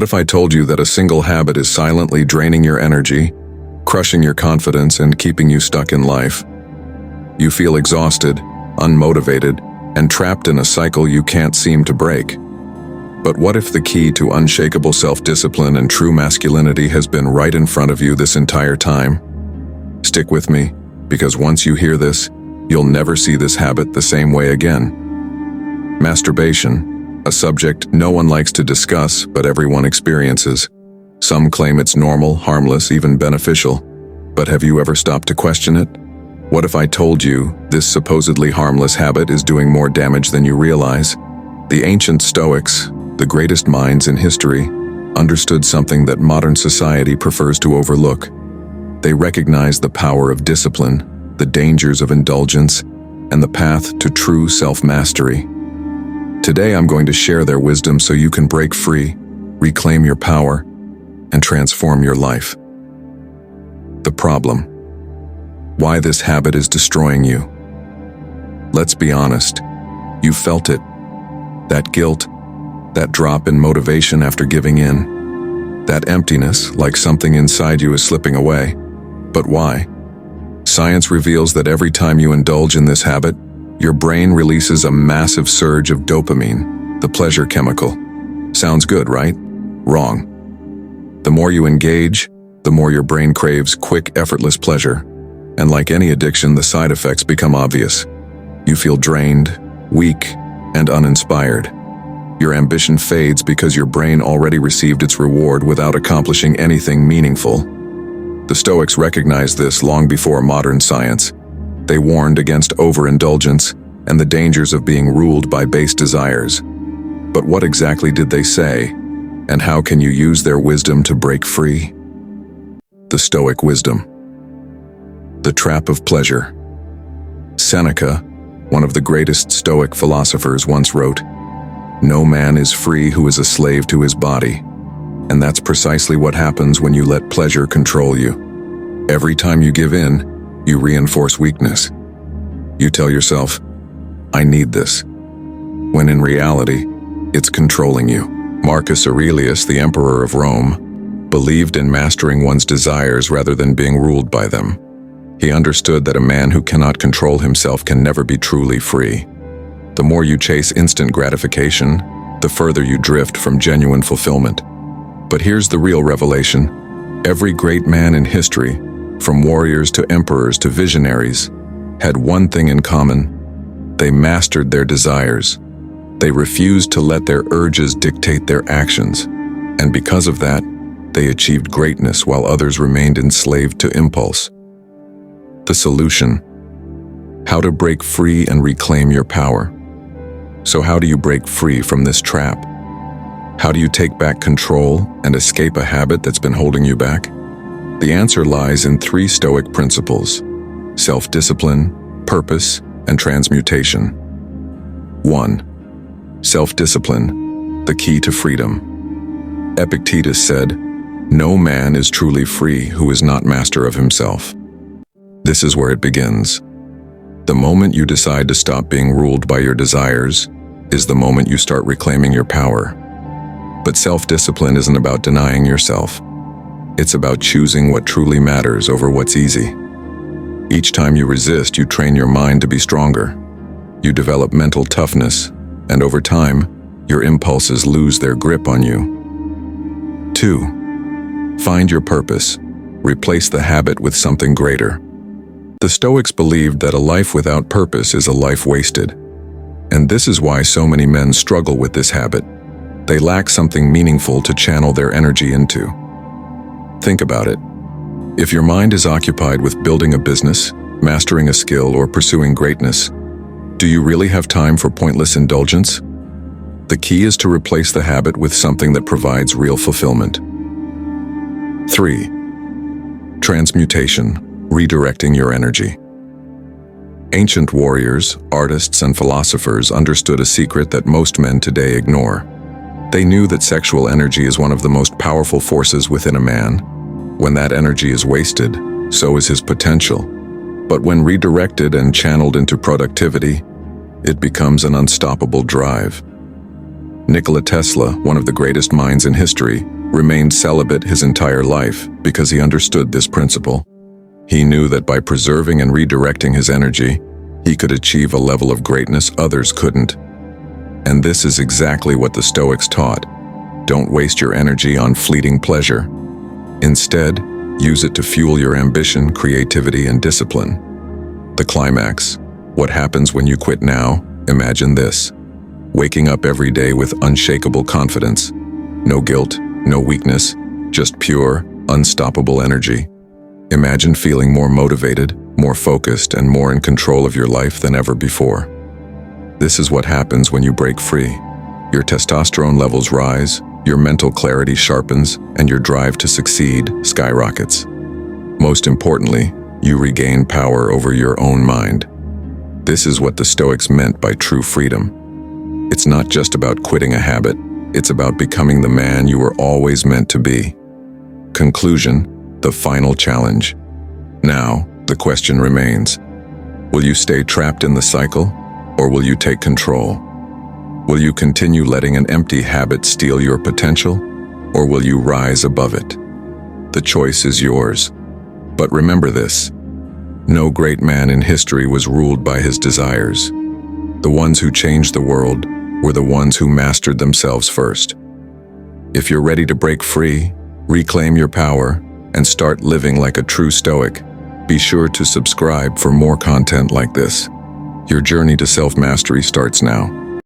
What if I told you that a single habit is silently draining your energy, crushing your confidence, and keeping you stuck in life? You feel exhausted, unmotivated, and trapped in a cycle you can't seem to break. But what if the key to unshakable self-discipline and true masculinity has been right in front of you this entire time? Stick with me, because once you hear this, you'll never see this habit the same way again. Masturbation, a subject no one likes to discuss, but everyone experiences. Some claim it's normal, harmless, even beneficial. But have you ever stopped to question it? What if I told you this supposedly harmless habit is doing more damage than you realize? The ancient Stoics, the greatest minds in history, understood something that modern society prefers to overlook. They recognized the power of discipline, the dangers of indulgence, and the path to true self-mastery. Today I'm going to share their wisdom so you can break free, reclaim your power, and transform your life. The problem. Why this habit is destroying you. Let's be honest. You felt it. That guilt, that drop in motivation after giving in, that emptiness, like something inside you is slipping away. But why? Science reveals that every time you indulge in this habit, your brain releases a massive surge of dopamine, the pleasure chemical. Sounds good, right? Wrong. The more you engage, the more your brain craves quick, effortless pleasure. And like any addiction, the side effects become obvious. You feel drained, weak, and uninspired. Your ambition fades because your brain already received its reward without accomplishing anything meaningful. The Stoics recognized this long before modern science. They warned against overindulgence and the dangers of being ruled by base desires. But what exactly did they say? And how can you use their wisdom to break free? The Stoic wisdom. The trap of pleasure. Seneca, one of the greatest Stoic philosophers, once wrote, "No man is free who is a slave to his body." And that's precisely what happens when you let pleasure control you. Every time you give in, you reinforce weakness. You tell yourself, "I need this," when in reality, it's controlling you. Marcus Aurelius, the emperor of Rome, believed in mastering one's desires rather than being ruled by them. He understood that a man who cannot control himself can never be truly free. The more you chase instant gratification, the further you drift from genuine fulfillment. But here's the real revelation. Every great man in history, from warriors to emperors to visionaries, had one thing in common. They mastered their desires. They refused to let their urges dictate their actions. And because of that, they achieved greatness while others remained enslaved to impulse. The solution. How to break free and reclaim your power. So how do you break free from this trap? How do you take back control and escape a habit that's been holding you back? The answer lies in 3 Stoic principles: self-discipline, purpose, and transmutation. 1. Self-discipline, the key to freedom. Epictetus said, "No man is truly free who is not master of himself." This is where it begins. The moment you decide to stop being ruled by your desires is the moment you start reclaiming your power. But self-discipline isn't about denying yourself. It's about choosing what truly matters over what's easy. Each time you resist, you train your mind to be stronger. You develop mental toughness, and over time, your impulses lose their grip on you. 2. Find your purpose. Replace the habit with something greater. The Stoics believed that a life without purpose is a life wasted. And this is why so many men struggle with this habit. They lack something meaningful to channel their energy into. Think about it. If your mind is occupied with building a business, mastering a skill, or pursuing greatness, do you really have time for pointless indulgence? The key is to replace the habit with something that provides real fulfillment. 3. Transmutation. Redirecting your energy. Ancient warriors, artists, and philosophers understood a secret that most men today ignore. They knew that sexual energy is one of the most powerful forces within a man. When that energy is wasted, so is his potential. But when redirected and channeled into productivity, it becomes an unstoppable drive. Nikola Tesla, one of the greatest minds in history, remained celibate his entire life because he understood this principle. He knew that by preserving and redirecting his energy, he could achieve a level of greatness others couldn't. And this is exactly what the Stoics taught. Don't waste your energy on fleeting pleasure. Instead, use it to fuel your ambition, creativity, and discipline. The climax. What happens when you quit now? Imagine this. Waking up every day with unshakable confidence. No guilt, no weakness, just pure, unstoppable energy. Imagine feeling more motivated, more focused, and more in control of your life than ever before. This is what happens when you break free. Your testosterone levels rise, your mental clarity sharpens, and your drive to succeed skyrockets. Most importantly, you regain power over your own mind. This is what the Stoics meant by true freedom. It's not just about quitting a habit, it's about becoming the man you were always meant to be. Conclusion, the final challenge. Now, the question remains, will you stay trapped in the cycle, or will you take control? Will you continue letting an empty habit steal your potential, or will you rise above it? The choice is yours. But remember this, no great man in history was ruled by his desires. The ones who changed the world were the ones who mastered themselves first. If you're ready to break free, reclaim your power, and start living like a true Stoic, be sure to subscribe for more content like this. Your journey to self-mastery starts now.